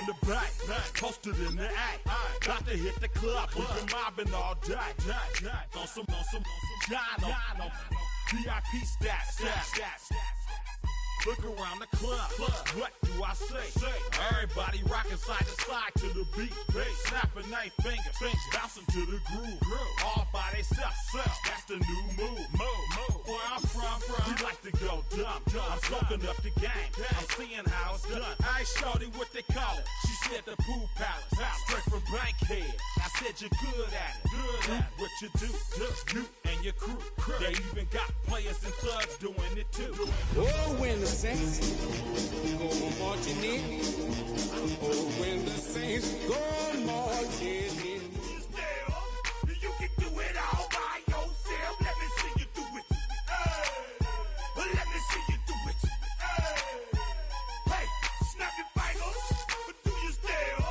in the back, posted in the act. Got to hit the club, we've been mobbing all day. On some Jono, VIP stats. Look around the club, what do I say? Everybody rocking side to side to the beat. Snapping their fingers, bouncing to the groove. All by themselves, that's the new move. Where I'm from, we like to go dumb. I'm soaking up the game, I'm seeing how it's done. I ain't shorty what they call it. She said the pool palace, straight from Bankhead. I said you're good at it. Do what you do, you and your crew. They even got players and thugs doing it too. Oh, when the Saints go marching in. Oh, when the Saints go marching in. You can do it all by yourself. Let me see you do it. Let me see you do it. Hey, snap your fingers, but do you still?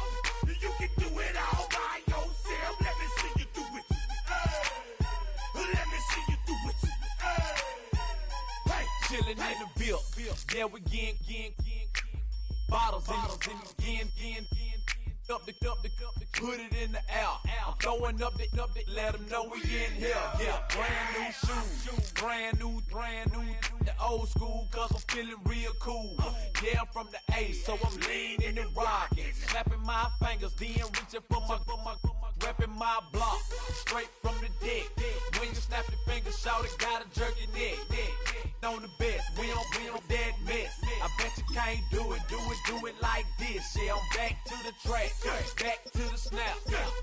You can do it all by yourself. Let me see you do it. Let me see you do it. Hey, chillin' in the bill. Yeah, we getting bottles in again. Up the put it in the air. I'm throwing up the, let them know we in here. Yeah, brand new shoes, brand new. The old school, cause I'm feeling real cool. Yeah, I'm from the A, so I'm leaning and rocking. Snapping my fingers, then reaching for my repping my block. Straight from the deck. When you snap your fingers, shout it, gotta jerk your neck. On the best, we don't dead mess. I bet you can't do it like this. Yeah, I'm back to the track, back to the snap.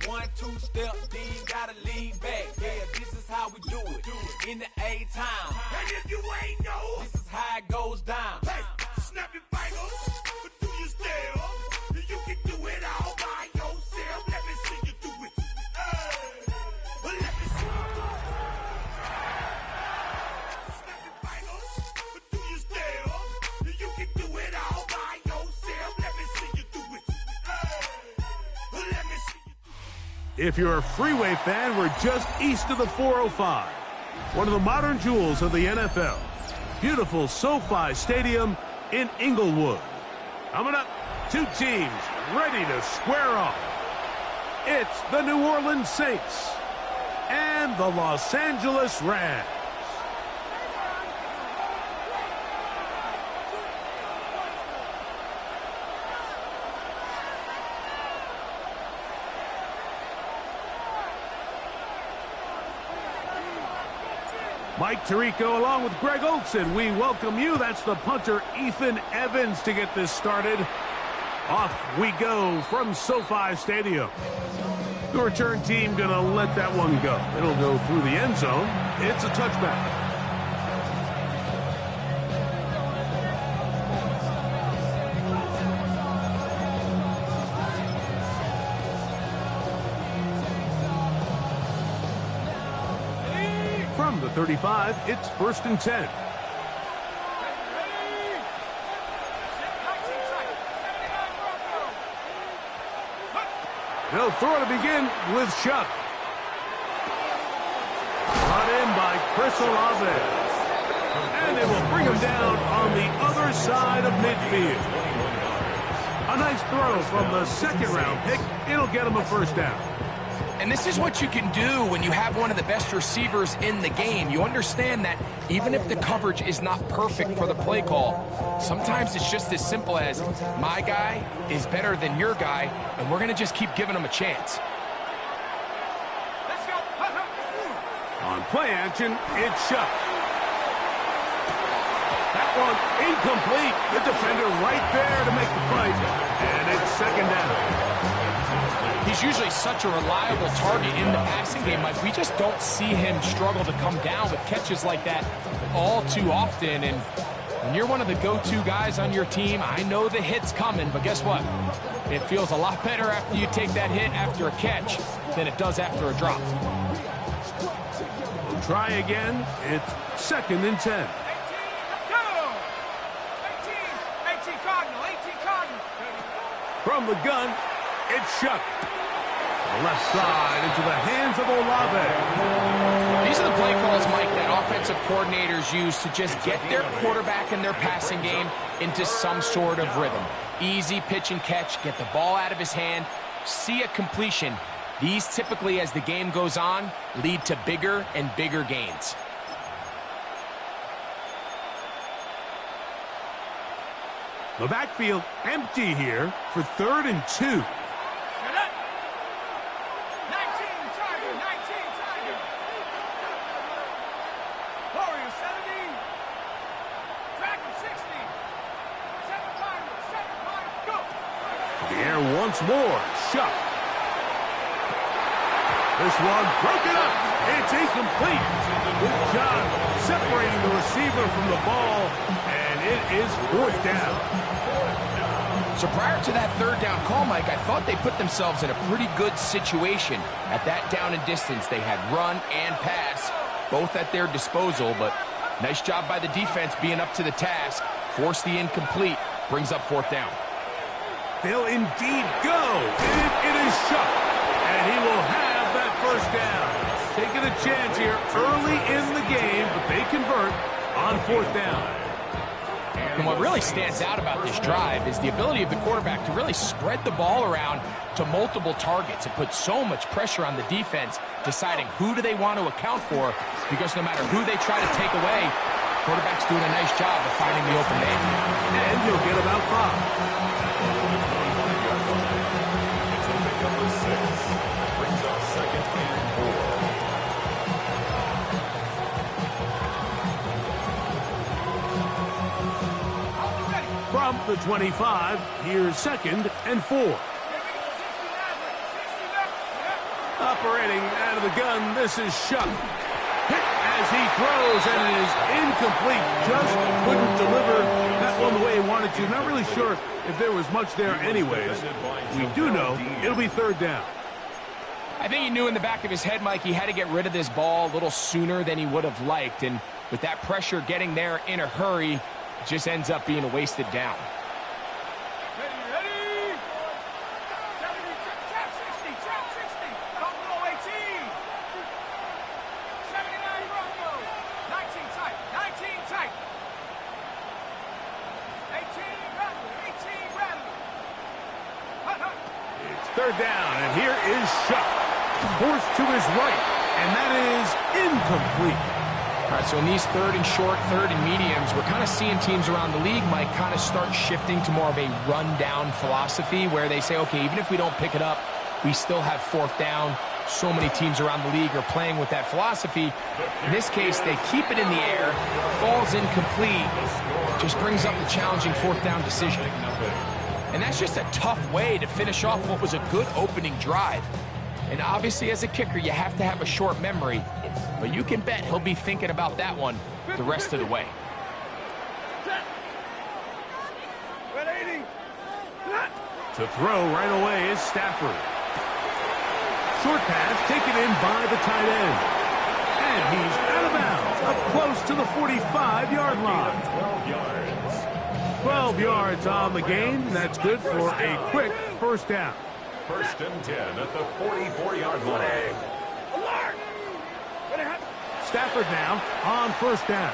1, 2 step, then you gotta lean back. Yeah, this is how we do it in the A-time. And if you ain't know, this is how it goes down. Hey, snap your fingers, but do you still? You can do it all by yourself. Let me see you do it. Let me see you do it. Snap your fingers, but do you still? You can do it all by yourself. Let me see you do it. Let me see you do it. If you're a Freeway fan, we're just east of the 405. One of the modern jewels of the NFL. Beautiful SoFi Stadium in Inglewood. Coming up, two teams ready to square off. It's the New Orleans Saints and the Los Angeles Rams. Mike Tirico along with Greg Olson. We welcome you. That's the punter, Ethan Evans, to get this started. Off we go from SoFi Stadium. The return team going to let that one go. It'll go through the end zone. It's a touchback. From the 35, it's 1st and 10. They'll throw to begin with Chuck. Brought in by Chris Olave. And they will bring him down on the other side of midfield. A nice throw from the second-round pick. It'll get him a first down. And this is what you can do when you have one of the best receivers in the game. You understand that even if the coverage is not perfect for the play call, sometimes it's just as simple as my guy is better than your guy, and we're going to just keep giving him a chance. Let's go. On play action, it's Chuck. That one incomplete. The defender right there to make the play, and it's second down. He's usually such a reliable target in the passing game. Like, we just don't see him struggle to come down with catches like that all too often. And when you're one of the go-to guys on your team, I know the hit's coming, but guess what? It feels a lot better after you take that hit after a catch than it does after a drop. We'll try again. It's 2nd and 10. 18 Cardinal. From the gun, it's Chuck. The left side into the hands of Olave. These are the play calls, Mike, that offensive coordinators use to just get their quarterback and their passing game into some sort of rhythm. Easy pitch and catch, get the ball out of his hand, see a completion. These typically, as the game goes on, lead to bigger and bigger gains. The backfield empty here for 3rd and 2. Once more, Shuck. This one broken up. It's incomplete. Good job separating the receiver from the ball, and it is 4th down. So prior to that 3rd down call, Mike, I thought they put themselves in a pretty good situation. At that down and distance, they had run and pass, both at their disposal, but nice job by the defense being up to the task. Forced the incomplete, brings up 4th down. They'll indeed go. It is Shuck, and he will have that 1st down. Taking a chance here early in the game, but they convert on 4th down. And what really stands out about this drive is the ability of the quarterback to really spread the ball around to multiple targets and put so much pressure on the defense, deciding who do they want to account for, because no matter who they try to take away, quarterback's doing a nice job of finding the open man. And he'll get about 5. From the 25, here's 2nd and 4. Operating out of the gun, this is Shuck. Hit as he throws, and it is incomplete. Just couldn't deliver that one the way he wanted to. Not really sure if there was much there anyways. We do know it'll be 3rd down. I think he knew in the back of his head, Mike, he had to get rid of this ball a little sooner than he would have liked. And with that pressure getting there in a hurry, it just ends up being a wasted down. It's 3rd down, and here is Shuck. Forced to his right, and that is incomplete. All right, so in these 3rd and short, 3rd and mediums, we're kind of seeing teams around the league, Mike, kind of start shifting to more of a run-down philosophy where they say, okay, even if we don't pick it up, we still have 4th down. So many teams around the league are playing with that philosophy. In this case, they keep it in the air, falls incomplete, just brings up the challenging 4th down decision. And that's just a tough way to finish off what was a good opening drive. And obviously, as a kicker, you have to have a short memory. But you can bet he'll be thinking about that one the rest of the way. To throw right away is Stafford. Short pass taken in by the tight end. And he's out of bounds, up close to the 45-yard line. 12 yards on the game. That's good for a quick 1st down. 1st and 10 at the 44-yard line. Stafford now on 1st down.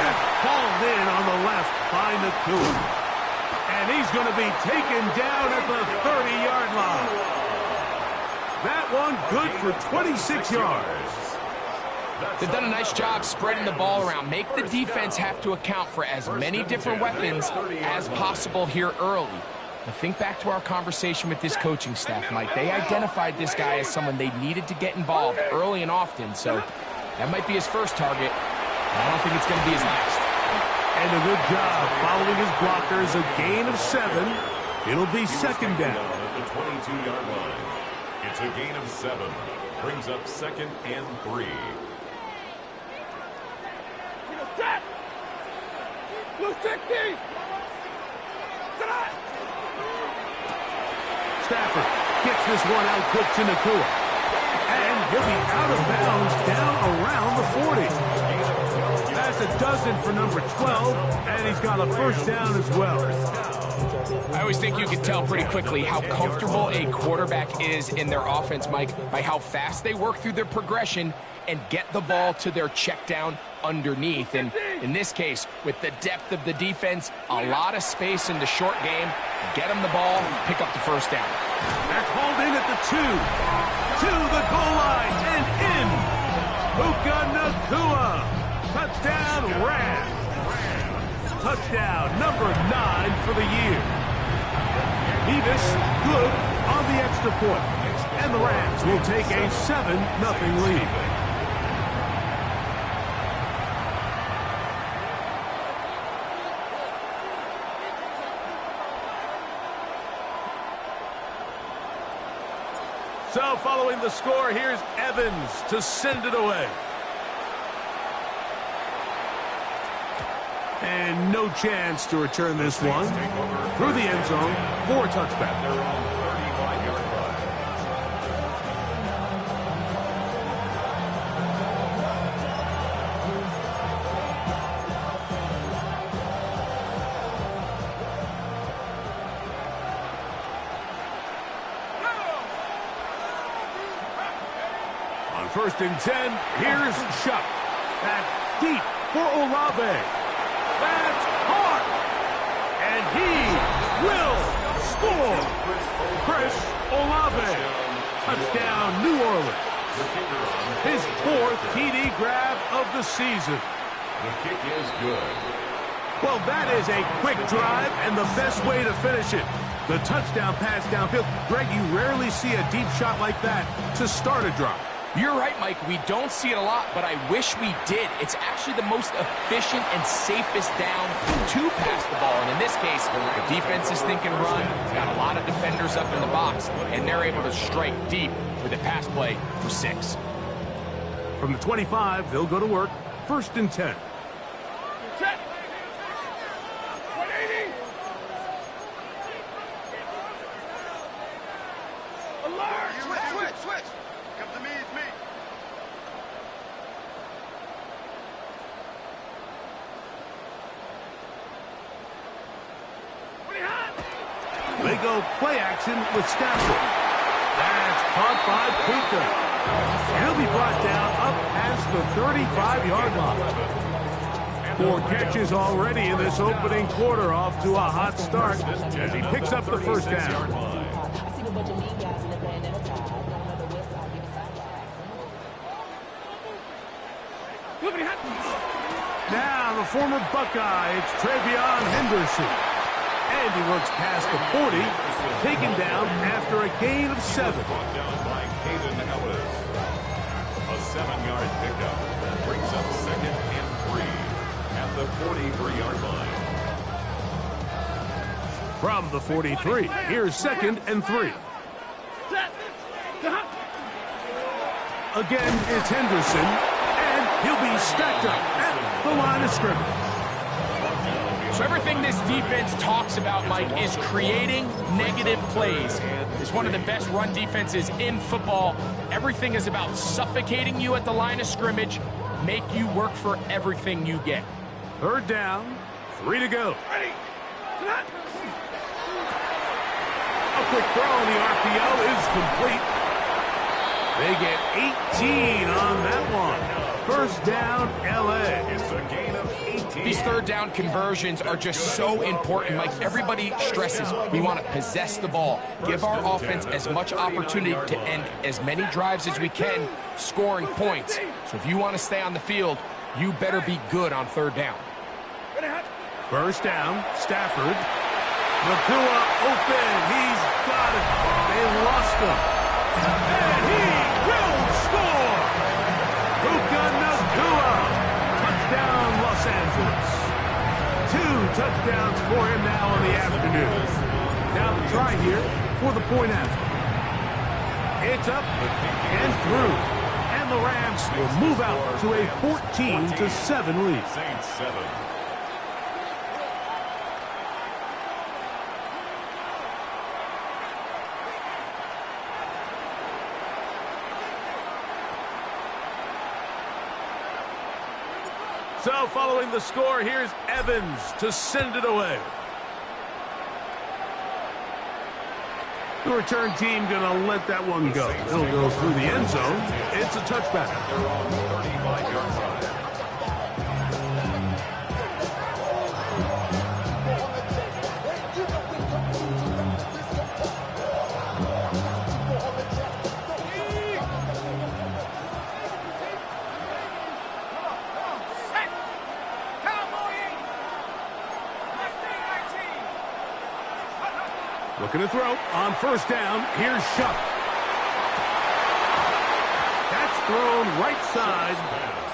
That's hauled in on the left by Nakua. And he's going to be taken down at the 30-yard line. That one good for 26 yards. They've done a nice job spreading the ball around. Make the defense have to account for as many different weapons as possible here early. Now think back to our conversation with this coaching staff, Mike. They identified this guy as someone they needed to get involved early and often, so that might be his first target. I don't think it's going to be his last. And a good job following his blockers, a gain of 7. It'll be 2nd down. At the 22-yard line. It's a gain of 7. Brings up 2nd and 3. Stafford gets this one out quick to Nakua. And he'll be out of bounds down around the 40. That's a dozen for number 12, and he's got a 1st down as well. I always think you can tell pretty quickly how comfortable a quarterback is in their offense, Mike, by how fast they work through their progression and get the ball to their check down underneath. And In this case, with the depth of the defense, a lot of space in the short game, get them the ball, pick up the first down. That's hauled in at the 2. To the goal line and in. Puka Nacua. Touchdown, Rams. Touchdown number 9 for the year. Nevis good on the extra point. And the Rams will take a 7-0 lead. So following the score, here's Evans to send it away. And no chance to return this one through the end zone for a touchback. They're on the 35-yard line. On 1st and 10, here's Shuck. Back deep for Olave. That's hard. And he will score. Chris Olave. Touchdown, New Orleans. His 4th TD grab of the season. The kick is good. Well, that is a quick drive and the best way to finish it. The touchdown pass downfield. Greg, you rarely see a deep shot like that to start a drive. You're right, Mike. We don't see it a lot, but I wish we did. It's actually the most efficient and safest down to pass the ball. And in this case, the defense is thinking run. Got a lot of defenders up in the box, and they're able to strike deep with a pass play for 6. From the 25, they'll go to work. 1st and 10. Switch. Come to me, it's me. They go play action with Stafford. That's caught by Puka. He'll be brought down up past the 35-yard line. 4 catches already in this opening quarter, off to a hot start as he picks up the first down. Now the former Buckeye, it's Travion Henderson. And he works past the 40, taken down after a gain of 7. Brought down by Caden Ellis. A 7-yard pickup brings up 2nd and 3 at the 43-yard line. From the 43, here's 2nd and 3. Again, it's Henderson, and he'll be stacked up at the line of scrimmage. So everything this defense talks about, Mike, is creating negative plays. It's one of the best run defenses in football. Everything is about suffocating you at the line of scrimmage, make you work for everything you get. 3rd down, 3 to go. Ready. A quick throw, and the RPO is complete. They get 18 on that one. 1st down, L.A. It's a gain of 18. These 3rd down conversions are just so important. Like everybody stresses, we want to possess the ball, give our offense as much opportunity to end as many drives as we can, scoring points. So if you want to stay on the field, you better be good on 3rd down. 1st down, Stafford. Nacua open. He's got it. They lost him. And he will score. Puka Nacua. Touchdown, Los Angeles. 2 touchdowns for him now in the afternoon. Now the try here for the point after. It's up and through. And the Rams will move out to a 14-7 lead. Saints 7. So following the score, here's Evans to send it away. The return team going to let that one go. It'll go through the end zone. It's a touchback. They're on the 35-yard line. Looking to throw on first down. Here's Shuck. That's thrown right side,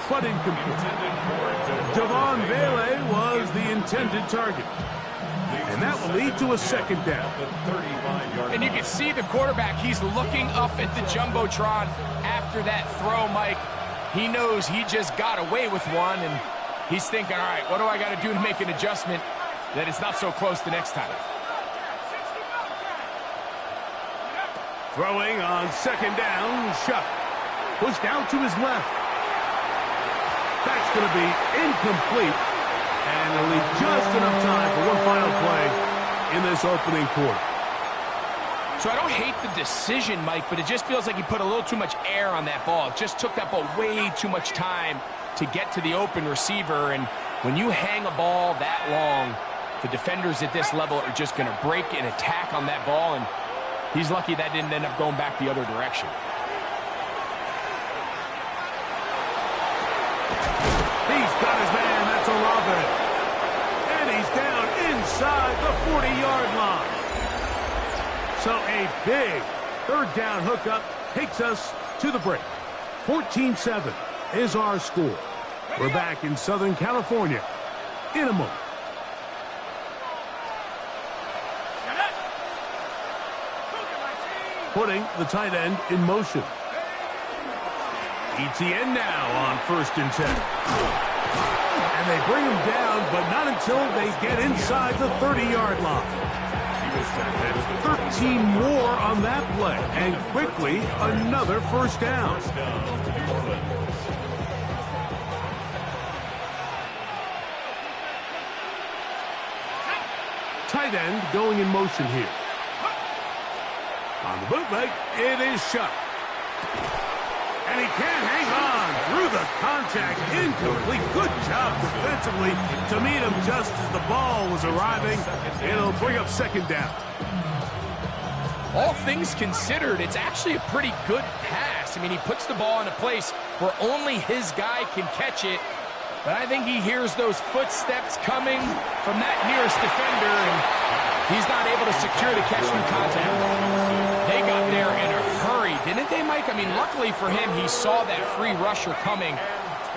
but incomplete. Javon Vele was the intended target. And that will lead to a second down. And you can see the quarterback, he's looking up at the Jumbotron after that throw, Mike. He knows he just got away with one, and he's thinking, all right, what do I got to do to make an adjustment that it's not so close the next time? Throwing on second down, Shuck. Pushed out to his left. That's going to be incomplete. And it'll leave just enough time for one final play in this opening quarter. So I don't hate the decision, Mike, but it just feels like he put a little too much air on that ball. It just took that ball way too much time to get to the open receiver. And when you hang a ball that long, the defenders at this level are just going to break and attack on that ball. And he's lucky that didn't end up going back the other direction. He's got his man. That's Olave. And he's down inside the 40-yard line. So a big third down hookup takes us to the break. 14-7 is our score. We're back in Southern California in a moment. Putting the tight end in motion. ETN now on 1st and 10. And they bring him down, but not until they get inside the 30-yard line. 13 more on that play, and quickly another first down. Tight end going in motion here. On the bootleg, it is Shuck. And he can't hang on through the contact. Incomplete. Good job defensively to meet him just as the ball was arriving. It'll bring up second down. All things considered, it's actually a pretty good pass. I mean, he puts the ball in a place where only his guy can catch it. But I think he hears those footsteps coming from that nearest defender, and he's not able to secure the catch through contact. They got there in a hurry, didn't they, Mike? I mean, luckily for him, he saw that free rusher coming,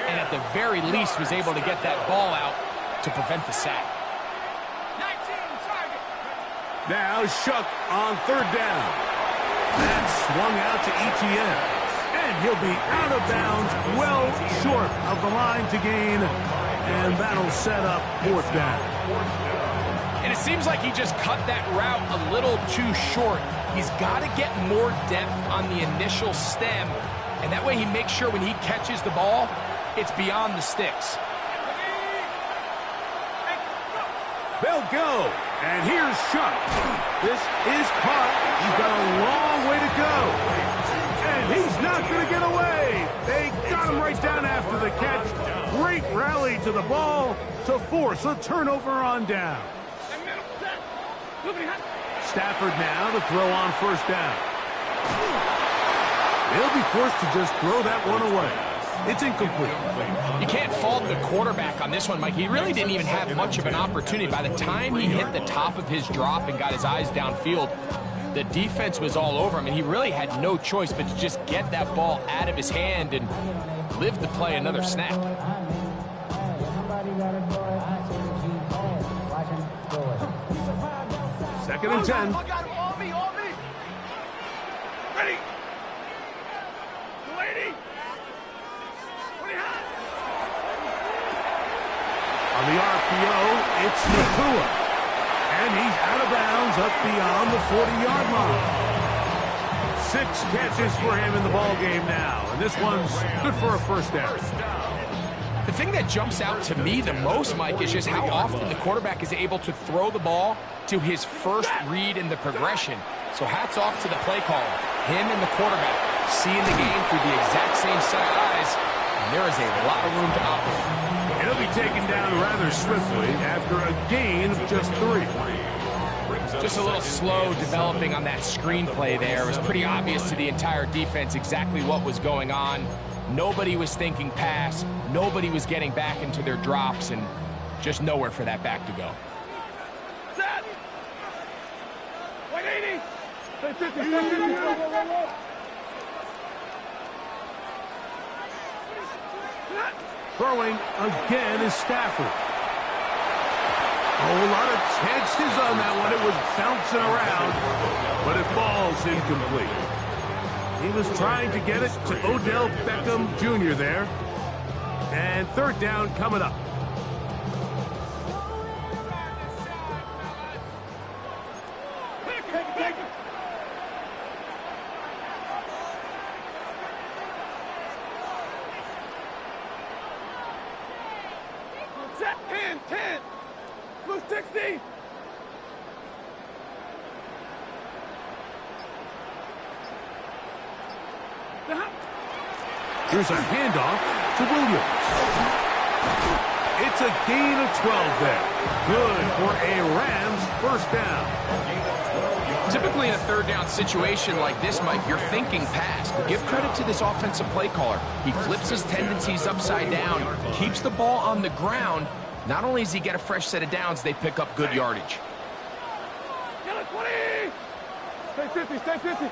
and at the very least was able to get that ball out to prevent the sack. Now Shuck on third down. That's swung out to ETN. And he'll be out of bounds, well short of the line to gain. And that'll set up fourth down. And it seems like he just cut that route a little too short. He's got to get more depth on the initial stem. And that way he makes sure when he catches the ball, it's beyond the sticks. They'll go. And here's Shuck. This is caught. He's got a long way to go. And he's not going to get away. They got him right down after the catch. Great rally to the ball to force a turnover on down. Stafford now to throw on first down. He'll be forced to just throw that one away. It's incomplete. You can't fault the quarterback on this one, Mike. He really didn't even have much of an opportunity. By the time he hit the top of his drop and got his eyes downfield, the defense was all over him, and he really had no choice but to just get that ball out of his hand and live to play another snap. Second and 10. Ready? Lady? On the RPO, it's Nakua. And he's out of bounds up beyond the 40-yard line. 6 catches for him in the ballgame now. And this one's good for a first down. The thing that jumps out to me the most, Mike, is just how often the quarterback is able to throw the ball to his first read in the progression. So hats off to the play caller. Him and the quarterback seeing the game through the exact same set of eyes. And there is a lot of room to operate. He'll be taken down rather swiftly after a gain of just 3. Just a little slow developing on that screenplay there. It was pretty obvious to the entire defense exactly what was going on. Nobody was thinking pass. Nobody was getting back into their drops, and just nowhere for that back to go. Set! Wait Throwing again is Stafford. A whole lot of chances on that one. It was bouncing around, but it falls incomplete. He was trying to get it to Odell Beckham Jr. there. And third down coming up. Here's a handoff to Williams. It's a gain of 12 there. Good for a Rams first down. Typically in a third down situation like this, Mike, you're thinking pass. But give credit to this offensive play caller. He flips his tendencies upside down, keeps the ball on the ground. Not only does he get a fresh set of downs, they pick up good yardage. Get it, 20! Stay 50, stay 50.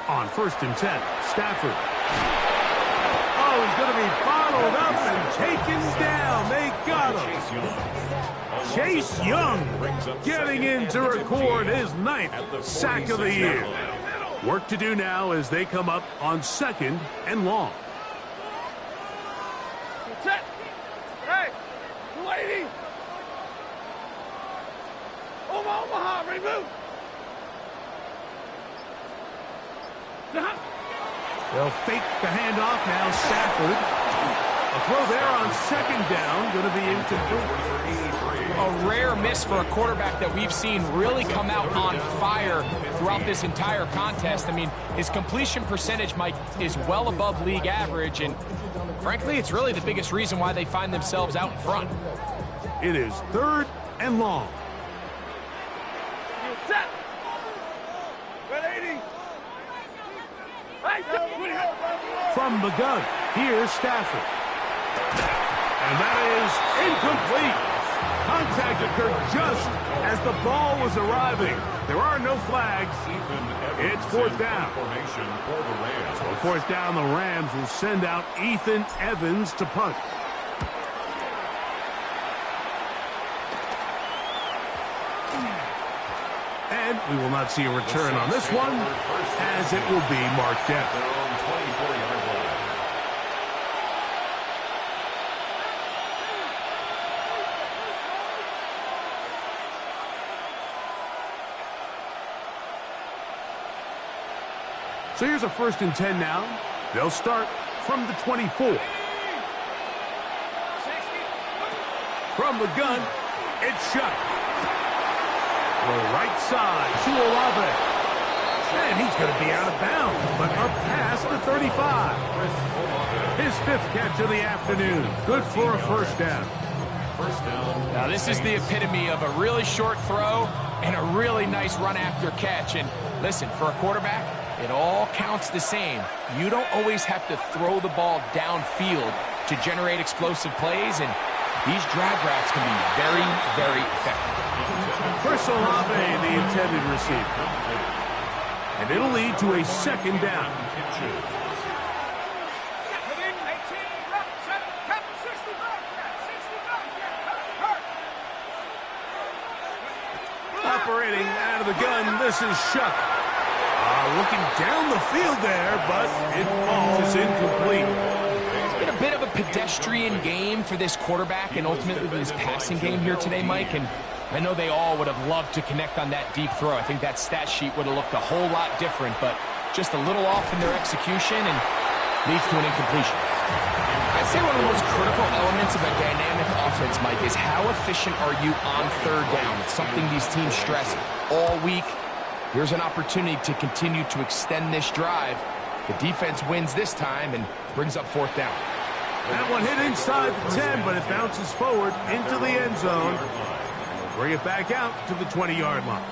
On 1st and 10, Stafford. Oh, he's going to be bottled up and taken down. They got him. Chase Young getting in to record his 9th sack of the year. Work to do now as they come up on 2nd and long. Hey, lady! Omaha, remove! They'll fake the handoff now. Stafford. A throw there on 2nd down. Going to be incomplete. A rare miss for a quarterback that we've seen really come out on fire throughout this entire contest. I mean, his completion percentage, Mike, is well above league average. And frankly, it's really the biggest reason why they find themselves out in front. It is 3rd and long. Set! 180! From the gun, here's Stafford. And that is incomplete. Contact occurred just as the ball was arriving. There are no flags. It's 4th down. So 4th down, the Rams will send out Ethan Evans to punt. And we will not see a return on this one, as it will be marked down. So here's a 1st and 10 now. They'll start from the 24. From the gun, it's shut. The right side to Olave. And he's going to be out of bounds, but up past the 35. His 5th catch of the afternoon. Good for a 1st down. Now, this is the epitome of a really short throw and a really nice run after catch. And listen, for a quarterback, it all counts the same. You don't always have to throw the ball downfield to generate explosive plays, and these drag routes can be very, very effective. Chris Olave, the intended receiver. And it'll lead to a 2nd down. Operating out of the gun, this is Shuck. Looking down the field there, but it falls incomplete. It's been a bit of a pedestrian game for this quarterback and ultimately this passing game here today, Mike. And I know they all would have loved to connect on that deep throw. I think that stat sheet would have looked a whole lot different, but just a little off in their execution and leads to an incompletion. I'd say one of the most critical elements of a dynamic offense, Mike, is how efficient are you on 3rd down? It's something these teams stress all week. Here's an opportunity to continue to extend this drive. The defense wins this time and brings up 4th down. That one hit inside the 10, but it bounces forward into the end zone. Bring it back out to the 20-yard line.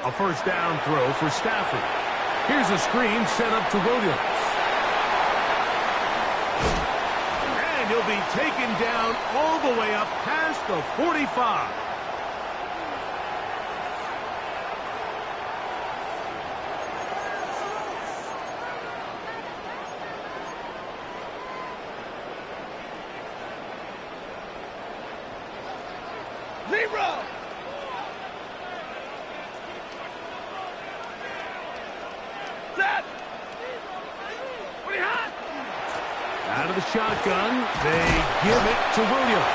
A first down throw for Stafford. Here's a screen set up to Williams. And he'll be taken down all the way up past the 45. Zero. Set. What do you have? Out of the shotgun, they give it to Williams.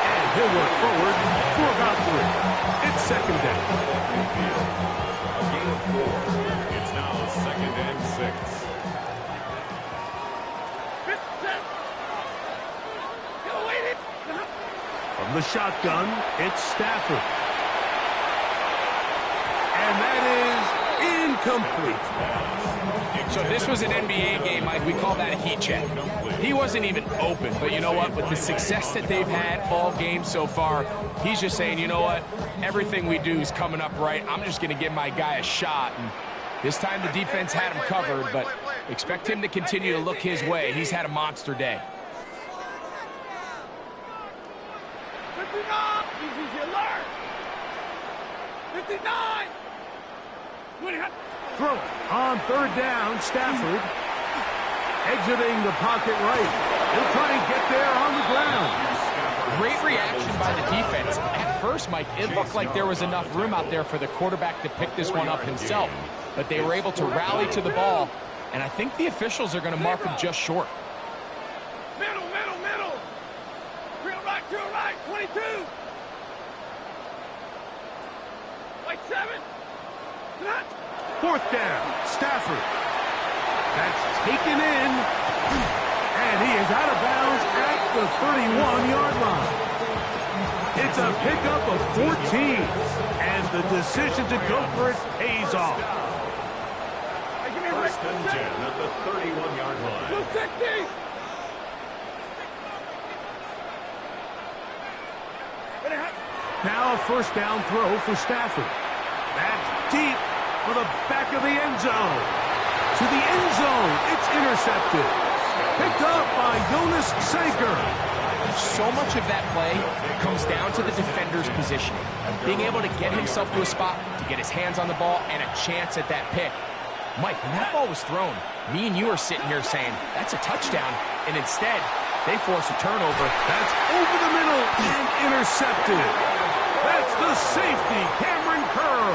And he'll work forward for about 3. It's second down. A gain of 4. It's now 2nd and 6. From the shotgun, it's Stafford. And that is incomplete. So if this was an NBA game, Mike, we call that a heat check. He wasn't even open, but you know what? With the success that they've had all game so far, he's just saying, you know what? Everything we do is coming up right. I'm just going to give my guy a shot. And this time the defense had him covered, but expect him to continue to look his way. He's had a monster day. 59. Easy alert. 59. What do you have? Throw it on third down, Stafford. Exiting the pocket right. He'll try and get there on the ground. Great reaction by the defense. At first, Mike, it looked like there was enough room out there for the quarterback to pick this one up himself. But they were able to rally to the ball, and I think the officials are going to mark him just short. Middle. Real right, 22. Like 7. Fourth down, Stafford. That's taken in. And he is out of bounds at the 31-yard line. It's a pickup of 14. And the decision to go for it pays off. 1st and 10 at the 31-yard line. Go 60. Now a first down throw for Stafford. That's deep for the back of the end zone. To the end zone, it's intercepted. Picked up by Jonas Sanker. So much of that play comes down to the defender's positioning. Being able to get himself to a spot, to get his hands on the ball, and a chance at that pick. Mike, when that ball was thrown, me and you are sitting here saying, that's a touchdown. And instead, they force a turnover. That's over the middle and intercepted. That's the safety, Cameron Curl.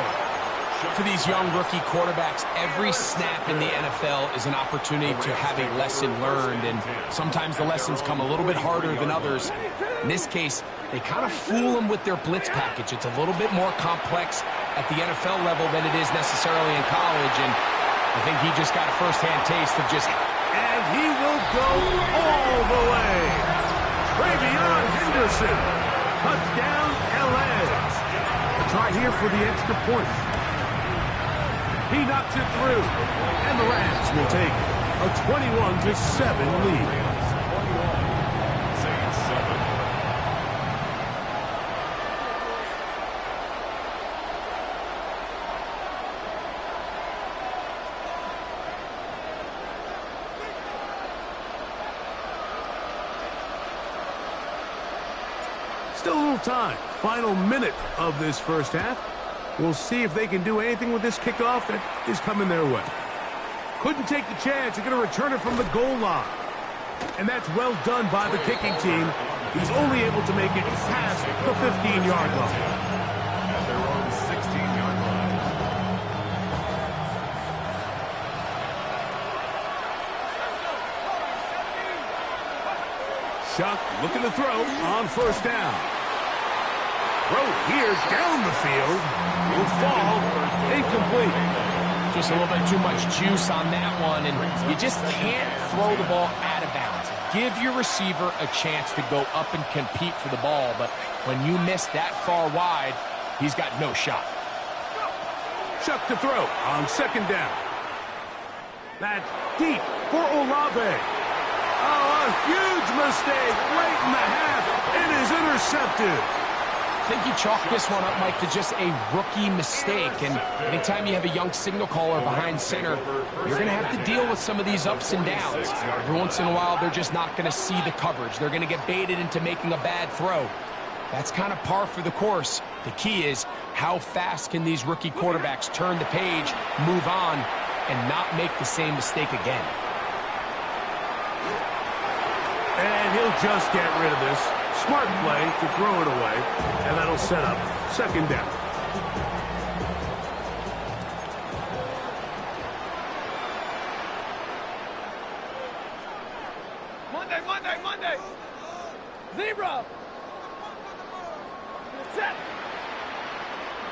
For these young rookie quarterbacks, every snap in the NFL is an opportunity to have a lesson learned, and sometimes the lessons come a little bit harder than others. In this case, they kind of fool them with their blitz package. It's a little bit more complex at the NFL level than it is necessarily in college, and I think he just got a first-hand taste of just... And he will go all the way. Travion Henderson, touchdown, LA. A try here for the extra point. He knocks it through, and the Rams will take a 21-7 lead. Saints 7. Still a little time. Final minute of this first half. We'll see if they can do anything with this kickoff that is coming their way. Couldn't take the chance. They're going to return it from the goal line. And that's well done by the kicking team. He's only able to make it past the 15-yard line. At their own 16-yard line. Shuck looking to throw on first down. Throw here down the field. Will fall incomplete. Just a little bit too much juice on that one, and you just can't throw the ball out of bounds. Give your receiver a chance to go up and compete for the ball, but when you miss that far wide, he's got no shot. Shuck to throw on second down. That's deep for Olave. Oh, a huge mistake late in the half. It is intercepted. I think you chalk this one up, Mike, to just a rookie mistake. And anytime you have a young signal caller behind center, you're going to have to deal with some of these ups and downs. Every once in a while, they're just not going to see the coverage. They're going to get baited into making a bad throw. That's kind of par for the course. The key is how fast can these rookie quarterbacks turn the page, move on, and not make the same mistake again. And he'll just get rid of this. Smart play to throw it away, and that'll set up second down. Monday. Zebra. Set.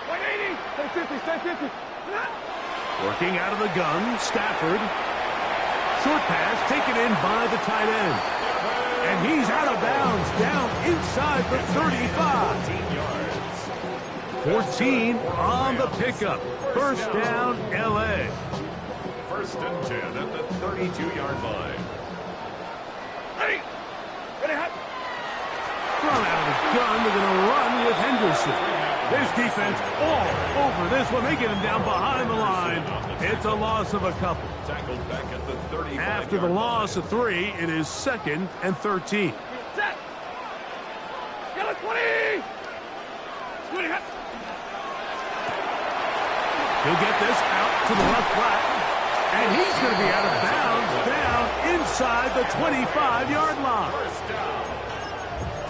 180. Stay 50. Working out of the gun, Stafford. Short pass taken in by the tight end. And he's out of bounds, down inside the 35. 14 on the pickup. First down, L.A. First and 10 at the 32-yard line. Ready, hot. Thrown out of the gun, they're going to run with Henderson. This defense all over this one. They get him down behind the line. It's a loss of a couple. Tackled back at the 35. After the loss of 3, it is 2nd and 13. Set. Yellow 20. 20 hot. He'll get this out to the left flat. And he's going to be out of bounds down inside the 25-yard line.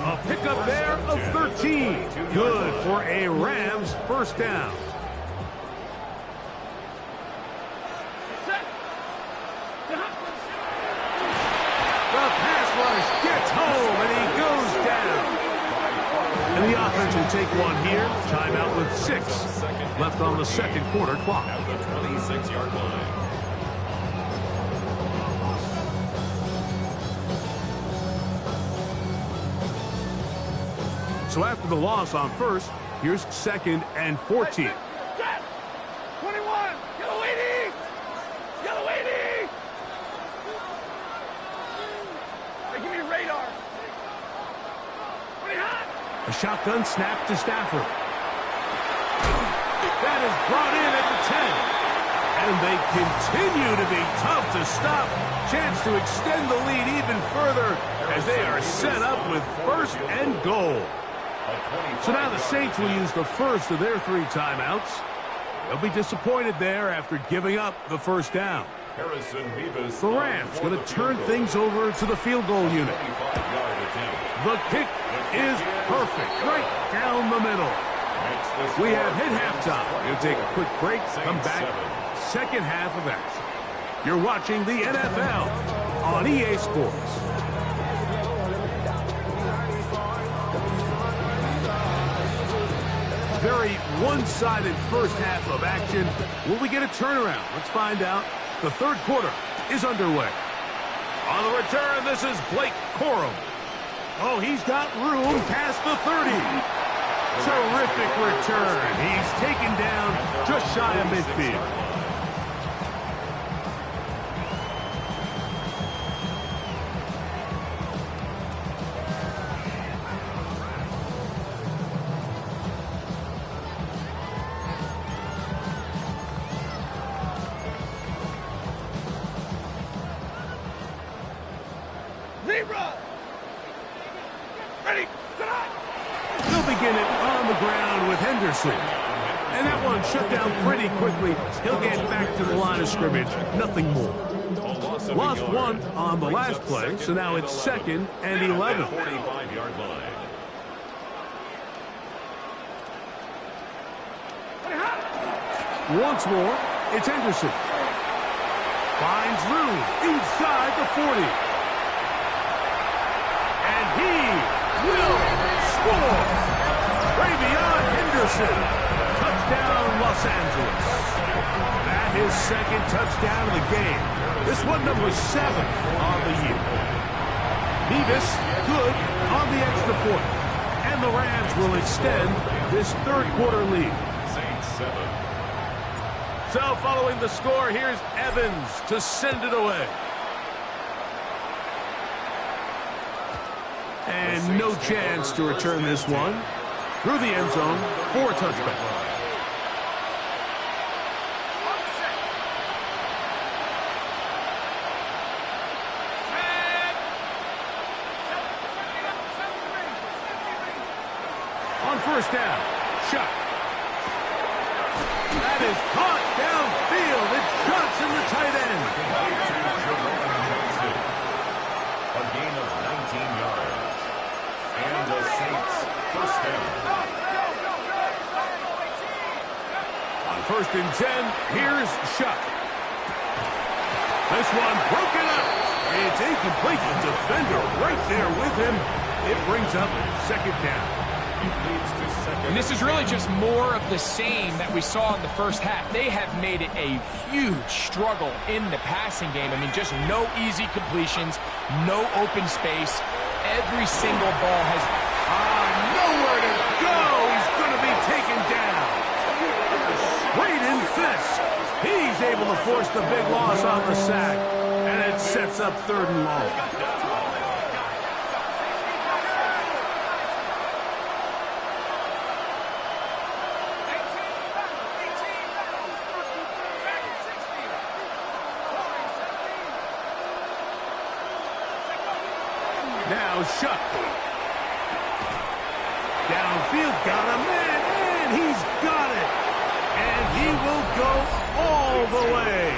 A pickup there of 13. Good for a Rams first down. Set. The pass rush gets home, and he goes down. And the offense will take one here. Timeout with 6 left on the second quarter clock. At the 26-yard line. So after the loss on first, here's 2nd and 14. Set. 21. Yellow 80. Yellow 80. Hey, give me a radar. 20 hot. A shotgun snap to Stafford. That is brought in at the 10. And they continue to be tough to stop. Chance to extend the lead even further as they are set up with 1st and goal. So now the Saints will use the first of their 3 timeouts. They'll be disappointed there after giving up the first down. The Rams going to turn things over to the field goal unit. The kick is perfect, right down the middle. We have hit halftime. We'll take a quick break, come back, second half of action. You're watching the NFL on EA Sports. Very one-sided first half of action. Will we get a turnaround? Let's find out. The third quarter is underway. On the return, this is Blake Corum. Oh, he's got room past the 30. Terrific return. He's taken down just shy of midfield. Zebra. Ready. Set up. They'll begin it on the ground with Henderson. And that one shut down pretty quickly. He'll get back to the line of scrimmage. Nothing more. Lost 1 on the last play, so now it's 2nd and 11. 45-yard line. Once more, it's Henderson. Finds room inside the 40. And he will score. Travion Henderson. Touchdown, Los Angeles. That is 2nd touchdown of the game. This one number 7 on the year. Nevis good on the extra point. And the Rams will extend this third quarter lead. Saints 7. So following the score, here's Evans to send it away. And no chance to return this one. through the end zone for a touchback. On first down, Shough. That is caught downfield. It cuts in the tight end. A gain of 19 yards. And the Saints first down. On first and 10, here's Shough. This one broken up. It's incomplete. The defender right there with him. It brings up second down. And this is really just more of the same that we saw in the first half. They have made it a huge struggle in the passing game. I mean, just no easy completions, no open space. Every single ball has nowhere to go. He's going to be taken down. Braden Fisk. He's able to force the big loss on the sack. And it sets up third and long. Now Shough. Downfield, got a man, and he's got it. And he will go all the way.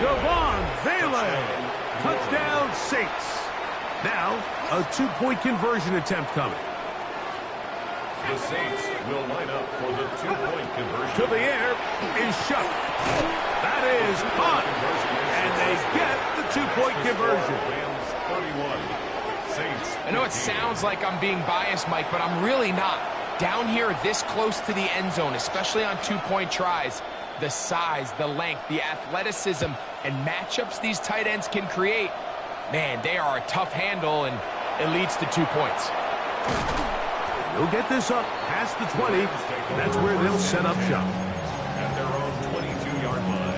Devon Vele. Touchdown, Saints. Now, a two-point conversion attempt coming. The Saints will line up for the two-point conversion. To the air is Shough. That is caught. And they get the two-point conversion. Rams 31. I know it sounds like I'm being biased, Mike, but I'm really not. Down here this close to the end zone, especially on two-point tries, the size, the length, the athleticism, and matchups these tight ends can create, man, they are a tough handle, and it leads to 2 points. They'll get this up past the 20, and that's where they'll set up shop. At their own 22-yard line.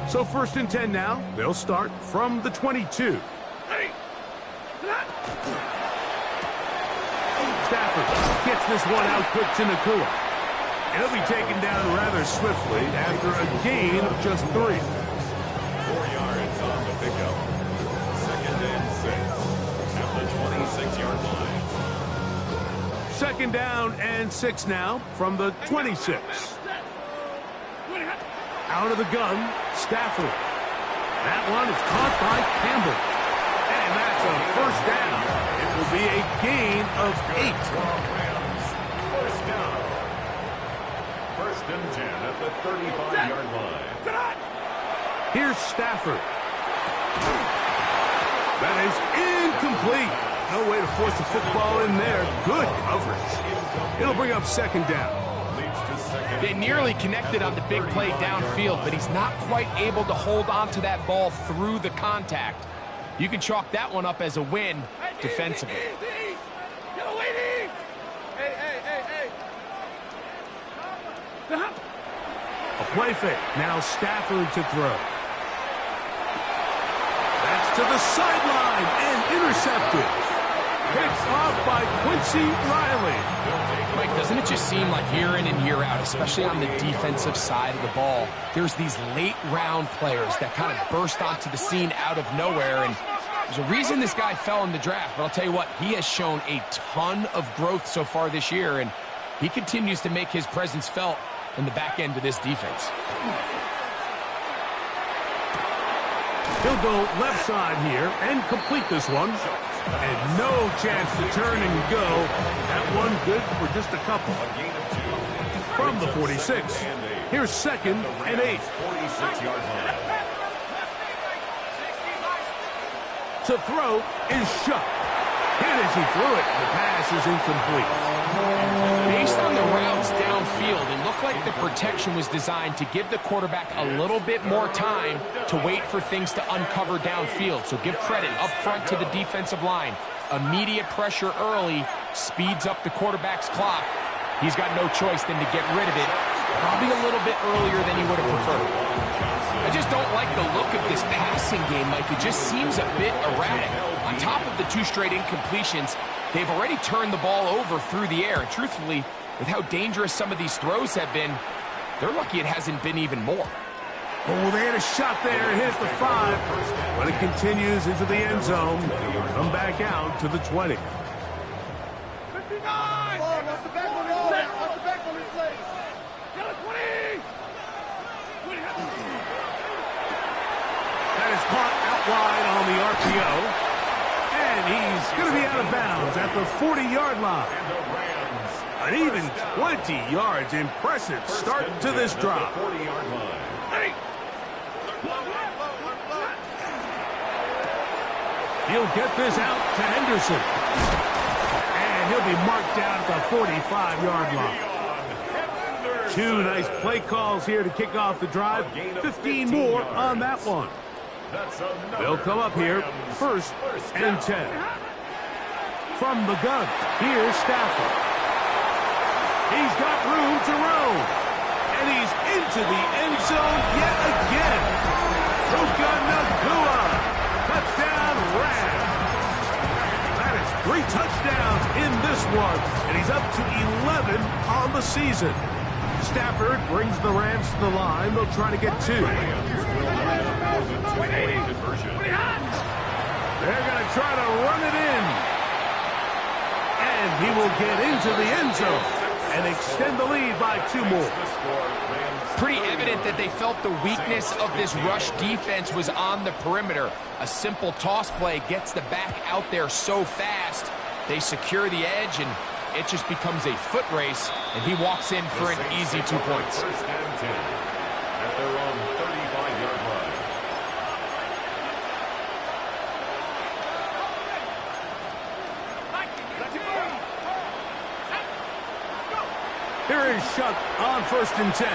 So first and 10 now. They'll start from the 22. Stafford gets this one out quick to Nacua. He'll be taken down rather swiftly after a gain of just 3. 4 yards on the pickup. Second and 6 at the 26-yard line. Second down and 6 now from the 26. Out of the gun, Stafford. That one is caught by Campbell. And that's a first down. It will be a gain of 8. First down. First and 10 at the 35-yard line. Here's Stafford. That is incomplete. No way to force the football in there. Good coverage. It'll bring up second down. They nearly connected on the big play downfield, but he's not quite able to hold on to that ball through the contact. You can chalk that one up as a win defensively. A play fake. Now Stafford to throw. That's to the sideline and intercepted. Picked off by Quincy Riley. Mike, doesn't it just seem like year in and year out, especially on the defensive side of the ball, there's these late-round players that kind of burst onto the scene out of nowhere, and there's a reason this guy fell in the draft, but I'll tell you what, he has shown a ton of growth so far this year, and he continues to make his presence felt in the back end of this defense. He'll go left side here and complete this one. And no chance to turn and go. That one good for just a couple. From the 46. Here's second and 8. 46-yard line. To throw is Shough. Hit as he threw it. The pass is incomplete. Based on the routes downfield, it looked like the protection was designed to give the quarterback a little bit more time to wait for things to uncover downfield. So give credit up front to the defensive line. Immediate pressure early speeds up the quarterback's clock. He's got no choice than to get rid of it, probably a little bit earlier than he would have preferred. I just don't like the look of this passing game, Mike. It just seems a bit erratic. On top of the 2 straight incompletions, they've already turned the ball over through the air. And truthfully, with how dangerous some of these throws have been, they're lucky it hasn't been even more. Oh, they had a shot there. It hit the 5. But it continues into the end zone. Come back out to the 20. 59! What's the back on this play? What's the back on this play? Yellow 20! That is caught out wide on the RPO. And he's going to be out of bounds at the 40-yard line. An even 20 yards. Impressive start to this drive. He'll get this out to Henderson. And he'll be marked down at the 45-yard line. 2 nice play calls here to kick off the drive. 15 more on that one. They'll come up here, 1st and 10. From the gun, here's Stafford. He's got room to roam. And he's into the end zone yet again. Puka Nacua. Touchdown, Rams. That is 3 touchdowns in this one. And he's up to 11 on the season. Stafford brings the Rams to the line. They'll try to get 2. They're going to try to run it in. And he will get into the end zone and extend the lead by 2 more. Pretty evident that they felt the weakness of this rush defense was on the perimeter. A simple toss play gets the back out there so fast. They secure the edge, and it just becomes a foot race, and he walks in for an easy 2 points. 1st and 10 at their own 35-yard line. Here is Shuck on 1st and 10.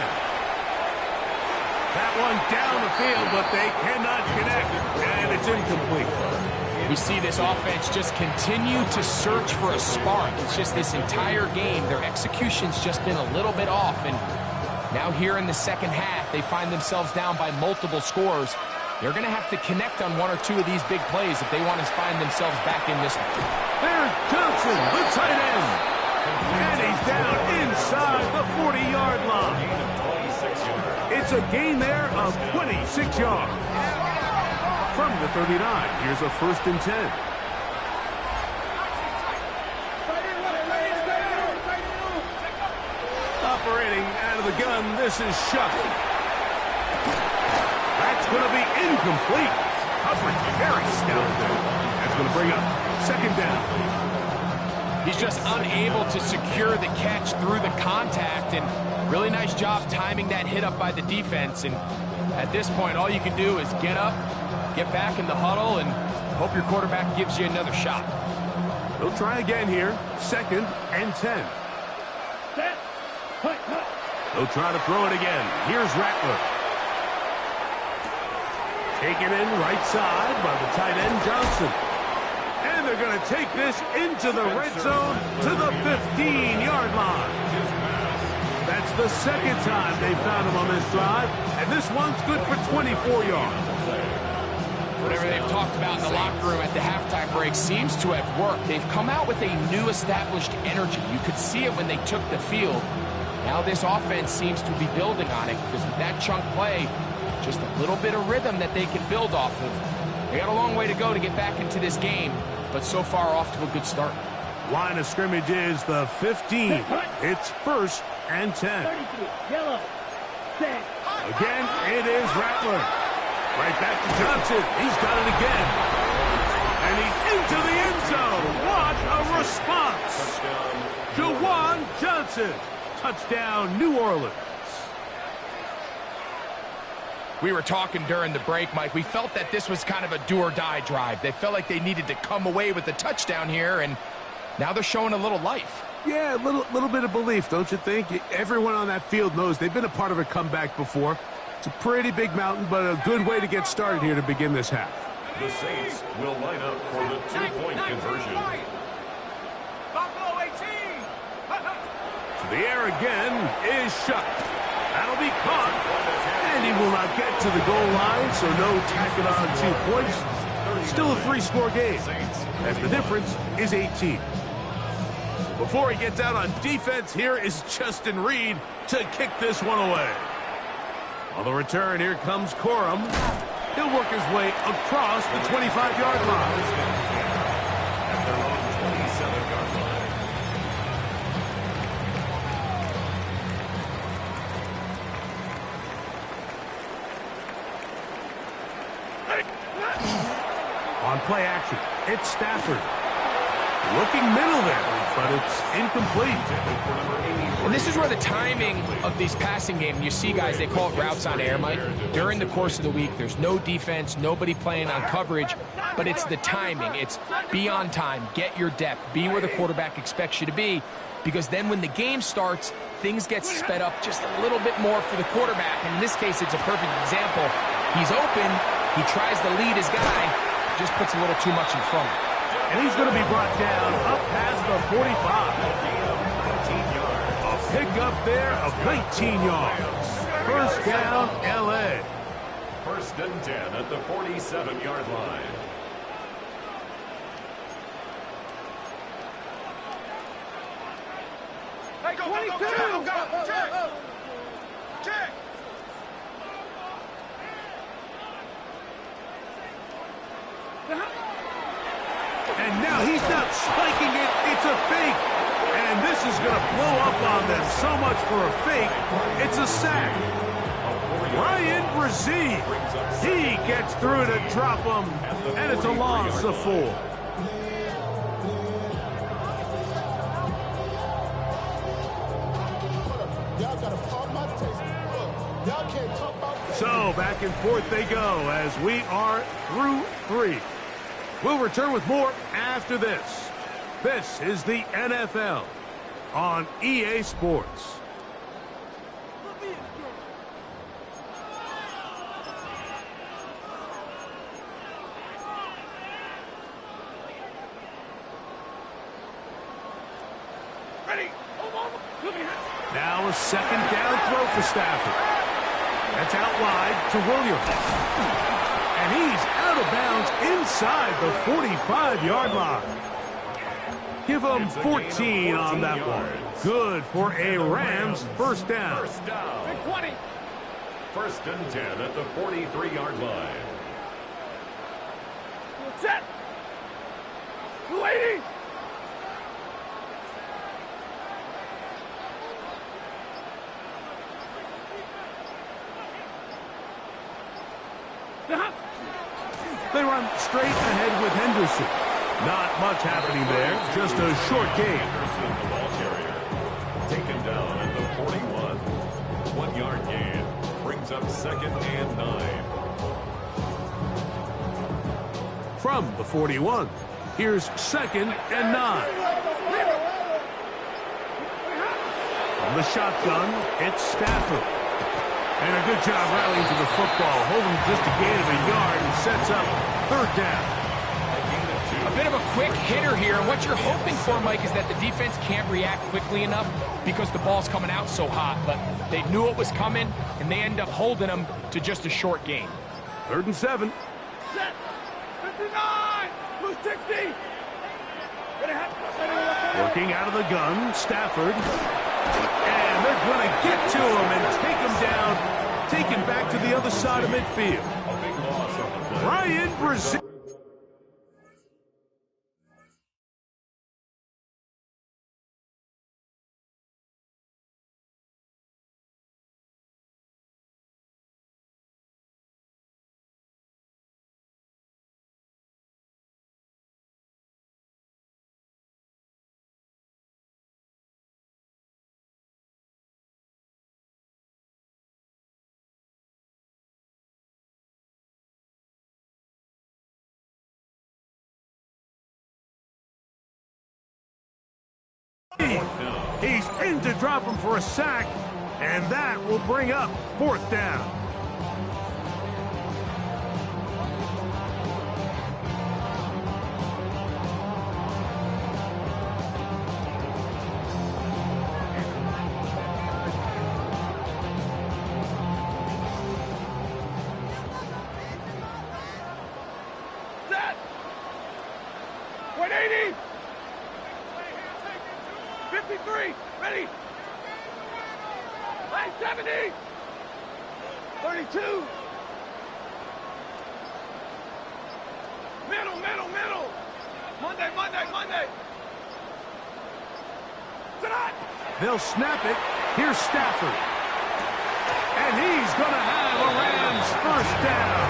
That one down the field, but they cannot connect, and it's incomplete. We see this offense just continue to search for a spark. It's just this entire game, their execution's just been a little bit off, and now here in the second half, they find themselves down by multiple scores. They're going to have to connect on 1 or 2 of these big plays if they want to find themselves back in this one. There's Johnson, the tight end. And he's down inside the 40-yard line. It's a gain there of 26 yards. From the 39, here's a 1st and 10. Operating out of the gun, this is Shuck. That's going to be incomplete. Coverage very stout there. That's going to bring up 2nd down. He's just unable to secure the catch through the contact, and really nice job timing that hit up by the defense. And at this point, all you can do is get up, get back in the huddle, and hope your quarterback gives you another shot. They'll try again here. 2nd and 10. They'll try to throw it again. Here's Rattler. Taken in right side by the tight end Johnson. And they're going to take this into the red zone to the 15-yard line. That's the 2nd time they found him on this drive, and this one's good for 24 yards. Whatever they've talked about in the locker room at the halftime break seems to have worked. They've come out with a new established energy. You could see it when they took the field. Now this offense seems to be building on it, because with that chunk play, just a little bit of rhythm that they can build off of. They got a long way to go to get back into this game, but so far off to a good start. Line of scrimmage is the 15. It's 1st and 10. Again, it is Rattler. Right back to Johnson. He's got it again. And he's into the end zone. What a response. Juwan Johnson. Touchdown, New Orleans. We were talking during the break, Mike. We felt that this was kind of a do-or-die drive. They felt like they needed to come away with the touchdown here, and now they're showing a little life. Yeah, a little bit of belief, don't you think? Everyone on that field knows they've been a part of a comeback before. It's a pretty big mountain, but a good way to get started here to begin this half. The Saints will line up for the 2-point conversion. Buffalo 18. To the air again is Shuck. That'll be caught. And he will not get to the goal line, so no tacking on 2 points. Still a 3-score game, as the difference is 18. Before he gets out on defense, here is Justin Reed to kick this one away. On the return, here comes Corum. He'll work his way across the 25-yard line. At their own 27-yard line. On play action, it's Stafford. Looking middle there, but it's incomplete. And this is where the timing of these passing games, you see guys, they call it routes on air, Mike. During the course of the week, there's no defense, nobody playing on coverage, but it's the timing. It's be on time, get your depth, be where the quarterback expects you to be, because then when the game starts, things get sped up just a little bit more for the quarterback. And in this case, it's a perfect example. He's open, he tries to lead his guy, just puts a little too much in front. And he's going to be brought down up past the 45. A pickup there of 19 yards. First down, L.A. First and 10 at the 47-yard line. Hey, 22! Check! Check! And now he's not spiking it, it's a fake. And this is going to blow up on them. So much for a fake, it's a sack. Ryan Brzee, he gets through to drop him, and it's a loss of 4. So back and forth they go as we are through 3. We'll return with more after this. This is the NFL on EA Sports. Ready! Now a second down throw for Stafford. That's out wide to Williams. And he's out of bounds inside the 45-yard line. Give him 14 on that one. Good for a Rams first down. First down. 20. First and 10 at the 43-yard line. Set. 280. They run straight ahead with Henderson. Not much happening there, just a short game. Henderson, the ball carrier, taken down at the 41. 1-yard gain brings up second and 9. From the 41, here's second and 9. From the shotgun, it's Stafford. And a good job rallying to the football, holding just a gain of a yard and sets up third down. A bit of a quick hitter here, and what you're hoping for, Mike, is that the defense can't react quickly enough because the ball's coming out so hot, but they knew it was coming, and they end up holding them to just a short gain. 3rd and 7. Set. 59. Blue 60. Working out of the gun, Stafford. And they're going to get to him and take him down, take him back to the other side of midfield. A big loss on the play. Ryan Brzee. He's in to drop him for a sack, and that will bring up 4th down. 80. 53. Ready. Line 70. 32. Middle. Monday. Tonight. They'll snap it. Here's Stafford. And he's going to have a Rams first down.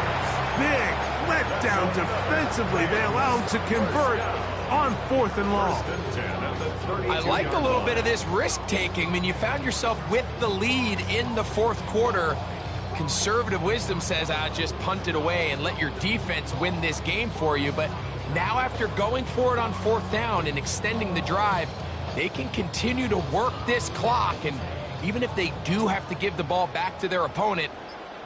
Big letdown defensively. They allow him to convert on 4th and long. I liked a little bit of this risk-taking. I mean, you found yourself with the lead in the 4th quarter. Conservative wisdom says, just punt it away and let your defense win this game for you. But now after going for it on 4th down and extending the drive, they can continue to work this clock. And even if they do have to give the ball back to their opponent,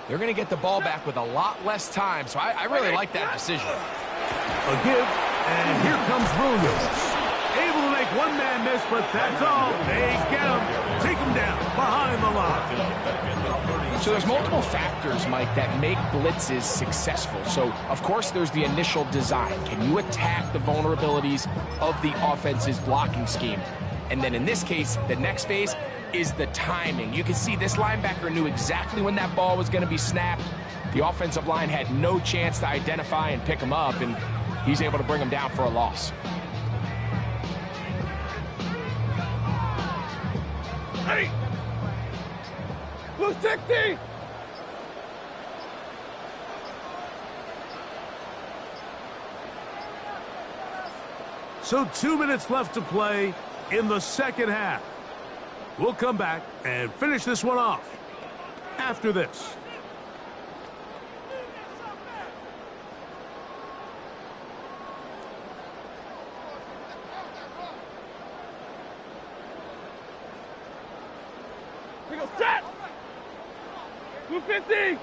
they're going to get the ball back with a lot less time. So I really like that decision. A give, and here comes Williams. Able to make one man miss, but that's all. They get him, take him down behind the line. So there's multiple factors, Mike, that make blitzes successful. So, of course, there's the initial design. Can you attack the vulnerabilities of the offense's blocking scheme? And then in this case, the next phase is the timing. You can see this linebacker knew exactly when that ball was going to be snapped. The offensive line had no chance to identify and pick him up, and he's able to bring him down for a loss. Ready. Blue 60. So 2 minutes left to play in the second half. We'll come back and finish this one off after this. We go set. 250.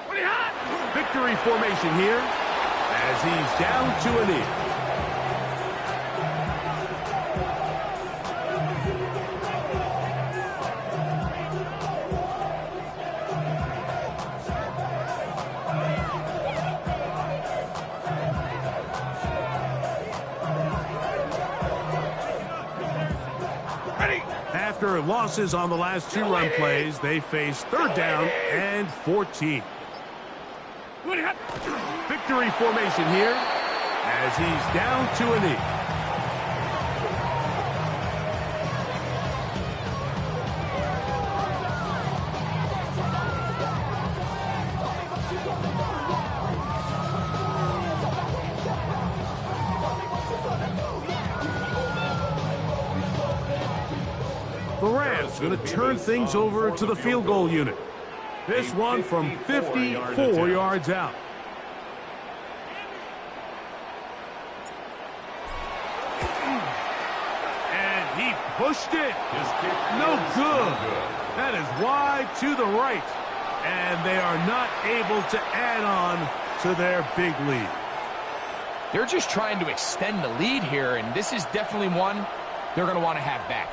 What he hot? Victory formation here as he's down to a knee. After losses on the last 2 run plays, they face 3rd down and 14. Victory formation here as he's down to a knee. The Rams going to turn things over to the field goal unit. This one from 54 yards out. And he pushed it. No good. That is wide to the right. And they are not able to add on to their big lead. They're just trying to extend the lead here, and this is definitely one they're going to want to have back.